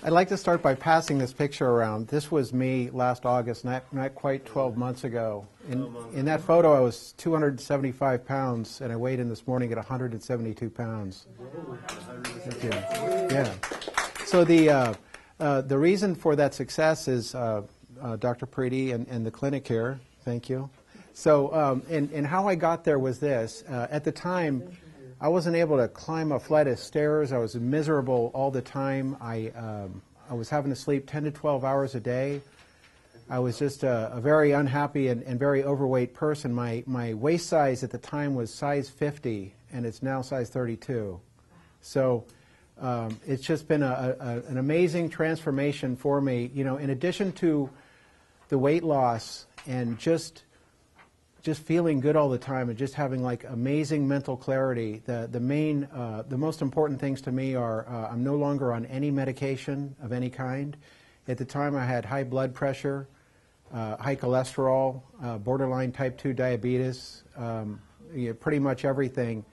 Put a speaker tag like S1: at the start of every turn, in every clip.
S1: I'd like to start by passing this picture around. This was me last August, not quite 12 months ago. In that photo, I was 275 pounds, and I weighed in this morning at 172 pounds. Thank you. Yeah. So the reason for that success is Dr. Preety and the clinic here. Thank you. So, and how I got there was this. At the time, I wasn't able to climb a flight of stairs. I was miserable all the time. I was having to sleep 10 to 12 hours a day. I was just a very unhappy and very overweight person. My waist size at the time was size 50, and it's now size 32. So it's just been an amazing transformation for me. You know, in addition to the weight loss and just feeling good all the time and just having like amazing mental clarity, the most important things to me are I'm no longer on any medication of any kind. At the time I had high blood pressure, high cholesterol, borderline type 2 diabetes, pretty much everything.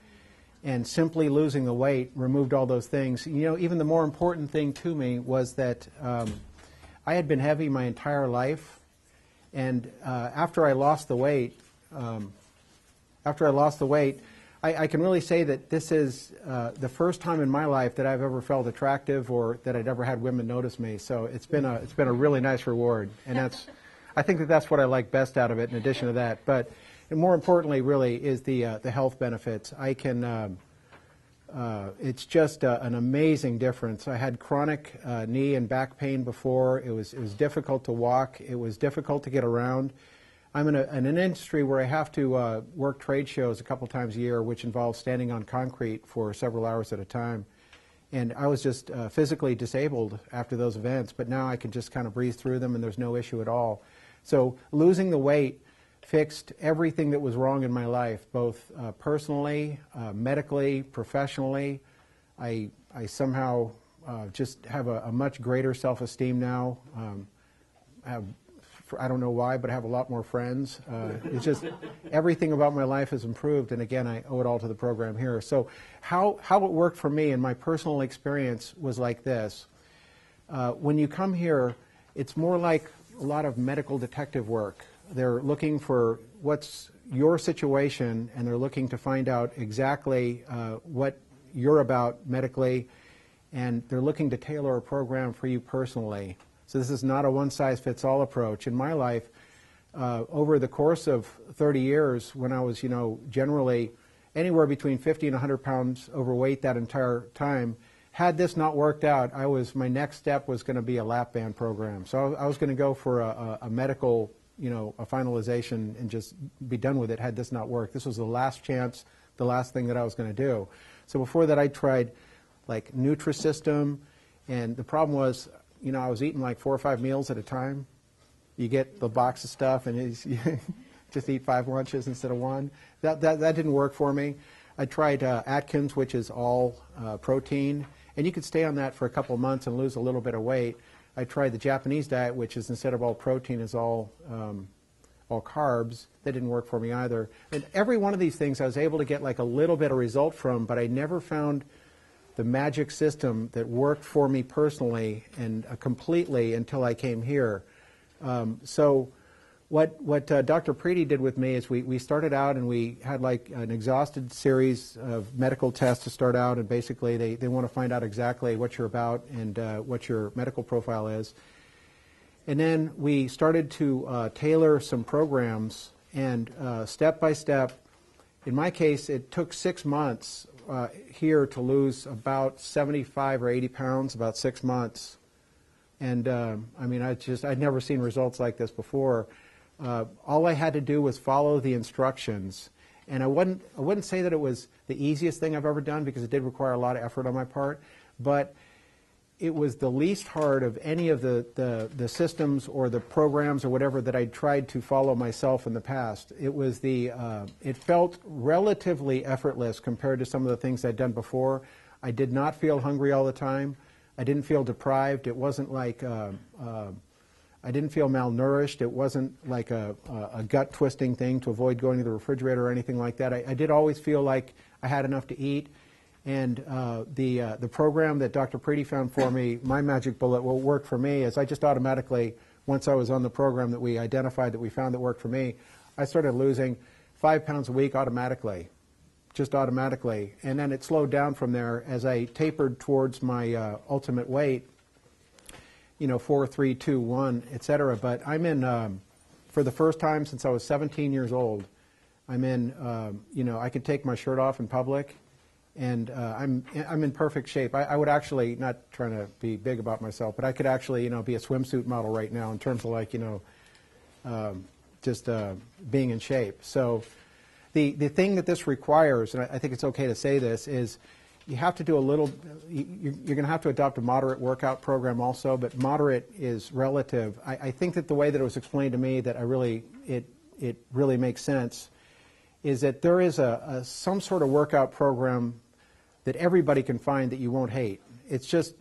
S1: And simply losing the weight removed all those things. You know, even the more important thing to me was that I had been heavy my entire life, and after I lost the weight, I can really say that this is the first time in my life that I've ever felt attractive or that I'd ever had women notice me. So it's been a really nice reward, and I think that's what I like best out of it. In addition to that, but more importantly, really, is the health benefits. It's just an amazing difference. I had chronic knee and back pain before. It was difficult to walk. It was difficult to get around. I'm in an industry where I have to work trade shows a couple times a year, which involves standing on concrete for several hours at a time. And I was just physically disabled after those events, but now I can just kind of breeze through them and there's no issue at all. So losing the weight fixed everything that was wrong in my life, both personally, medically, professionally. I somehow just have a much greater self-esteem now. I don't know why, but I have a lot more friends. It's just everything about my life has improved, and again, I owe it all to the program here. So how it worked for me in my personal experience was like this. When you come here, it's more like a lot of medical detective work. They're looking for what's your situation, and they're looking to find out exactly what you're about medically, and they're looking to tailor a program for you personally. So this is not a one-size-fits-all approach. In my life, over the course of 30 years, when I was, generally anywhere between 50 and 100 pounds overweight that entire time, had this not worked out, my next step was going to be a lap band program. So I was going to go for a medical, a finalization and just be done with it had this not worked. This was the last chance, the last thing that I was going to do. So before that, I tried like Nutrisystem, and the problem was, I was eating like 4 or 5 meals at a time. You get the box of stuff and you just eat 5 lunches instead of 1. That didn't work for me. I tried Atkins, which is all protein, and you could stay on that for a couple of months and lose a little bit of weight. I tried the Japanese diet, which is instead of all protein is all carbs. That didn't work for me either. And every one of these things I was able to get like a little bit of result from, but I never found the magic system that worked for me personally and completely until I came here. So what Dr. Preety did with me is we started out and we had like an exhausted series of medical tests to start out, and basically they want to find out exactly what you're about and what your medical profile is. And then we started to tailor some programs, and step by step, in my case it took 6 months here to lose about 75 or 80 pounds, about 6 months. And I'd never seen results like this before. All I had to do was follow the instructions. And I wouldn't say that it was the easiest thing I've ever done, because it did require a lot of effort on my part, but it was the least hard of any of the systems or the programs or whatever that I'd tried to follow myself in the past. It felt relatively effortless compared to some of the things I'd done before. I did not feel hungry all the time. I didn't feel deprived. It wasn't like I didn't feel malnourished. It wasn't like a gut twisting thing to avoid going to the refrigerator or anything like that. I did always feel like I had enough to eat. And the program that Dr. Preety found for me, my magic bullet, what worked for me is I just automatically, once I was on the program that we identified, that we found that worked for me, I started losing 5 pounds a week automatically, just automatically. And then it slowed down from there as I tapered towards my ultimate weight, 4, 3, 2, 1, et cetera. But I'm in, for the first time since I was 17 years old, I'm in, I can take my shirt off in public. And I'm in perfect shape. I would actually, not trying to be big about myself, but I could actually, be a swimsuit model right now in terms of just being in shape. So the thing that this requires, and I think it's okay to say this, is you have to do a little, you're going to have to adopt a moderate workout program also, but moderate is relative. I think that the way that it was explained to me that it really makes sense is that there is some sort of workout program that everybody can find that you won't hate. It's just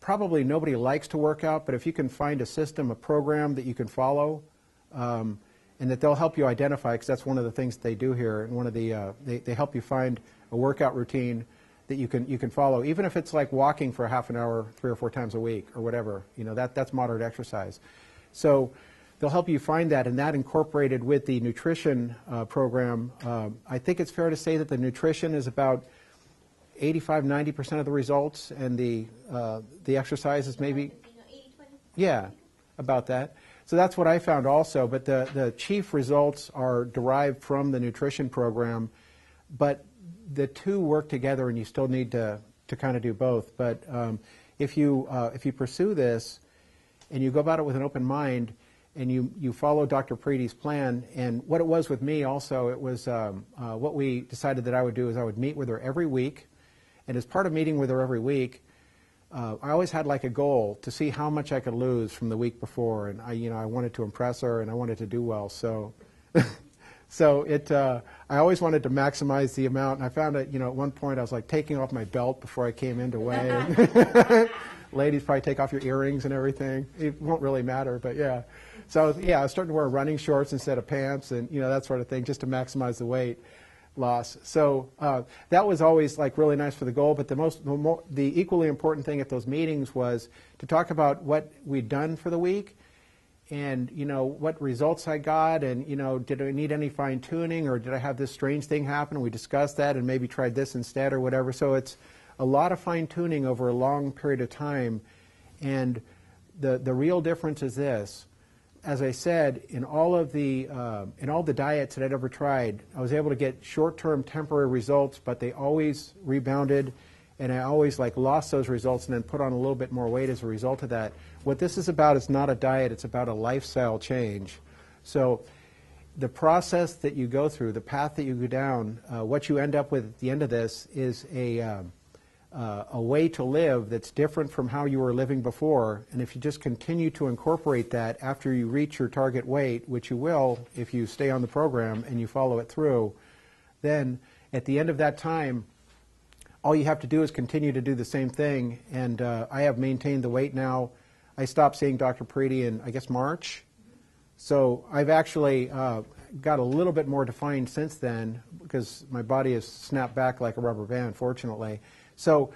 S1: probably nobody likes to work out, but if you can find a system, a program that you can follow, and that they'll help you identify, because that's one of the things that they do here, and one of the they help you find a workout routine that you can follow, even if it's like walking for a half an hour 3 or 4 times a week or whatever. That's moderate exercise. So they'll help you find that, and that incorporated with the nutrition program. I think it's fair to say that the nutrition is about 85–90% of the results, and the exercise is maybe
S2: 80–20.
S1: Yeah, about that. So that's what I found also. But the chief results are derived from the nutrition program, but the two work together, and you still need to kind of do both. But if you pursue this, and you go about it with an open mind, and you follow Dr. Preety's plan, and what it was with me also, it was what we decided that I would do is I would meet with her every week. And as part of meeting with her every week, I always had like a goal to see how much I could lose from the week before, and I wanted to impress her, and I wanted to do well. So, I always wanted to maximize the amount. And I found that at one point I was like taking off my belt before I came in to weigh. Ladies probably take off your earrings and everything. It won't really matter, but yeah. So yeah, I was starting to wear running shorts instead of pants, and that sort of thing, just to maximize the weight loss. So that was always like really nice for the goal. But the equally important thing at those meetings was to talk about what we'd done for the week, and what results I got, and did I need any fine tuning, or did I have this strange thing happen? We discussed that and maybe tried this instead or whatever. So it's a lot of fine tuning over a long period of time, and the real difference is this. As I said, in all the diets that I'd ever tried, I was able to get short-term temporary results, but they always rebounded, and I always lost those results and then put on a little bit more weight as a result of that. What this is about is not a diet, it's about a lifestyle change. So the process that you go through, the path that you go down, what you end up with at the end of this is a way to live that's different from how you were living before. And if you just continue to incorporate that after you reach your target weight, which you will if you stay on the program and you follow it through, then at the end of that time, all you have to do is continue to do the same thing. And I have maintained the weight now. I stopped seeing Dr. Preety in, I guess, March. So I've actually got a little bit more defined since then, because my body has snapped back like a rubber band, fortunately. So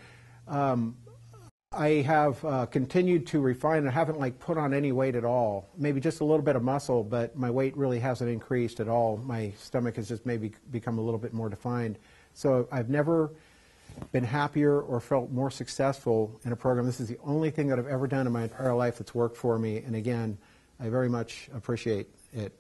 S1: I have continued to refine. I haven't put on any weight at all. Maybe just a little bit of muscle, but my weight really hasn't increased at all. My stomach has just maybe become a little bit more defined. So I've never been happier or felt more successful in a program. This is the only thing that I've ever done in my entire life that's worked for me. And again, I very much appreciate it.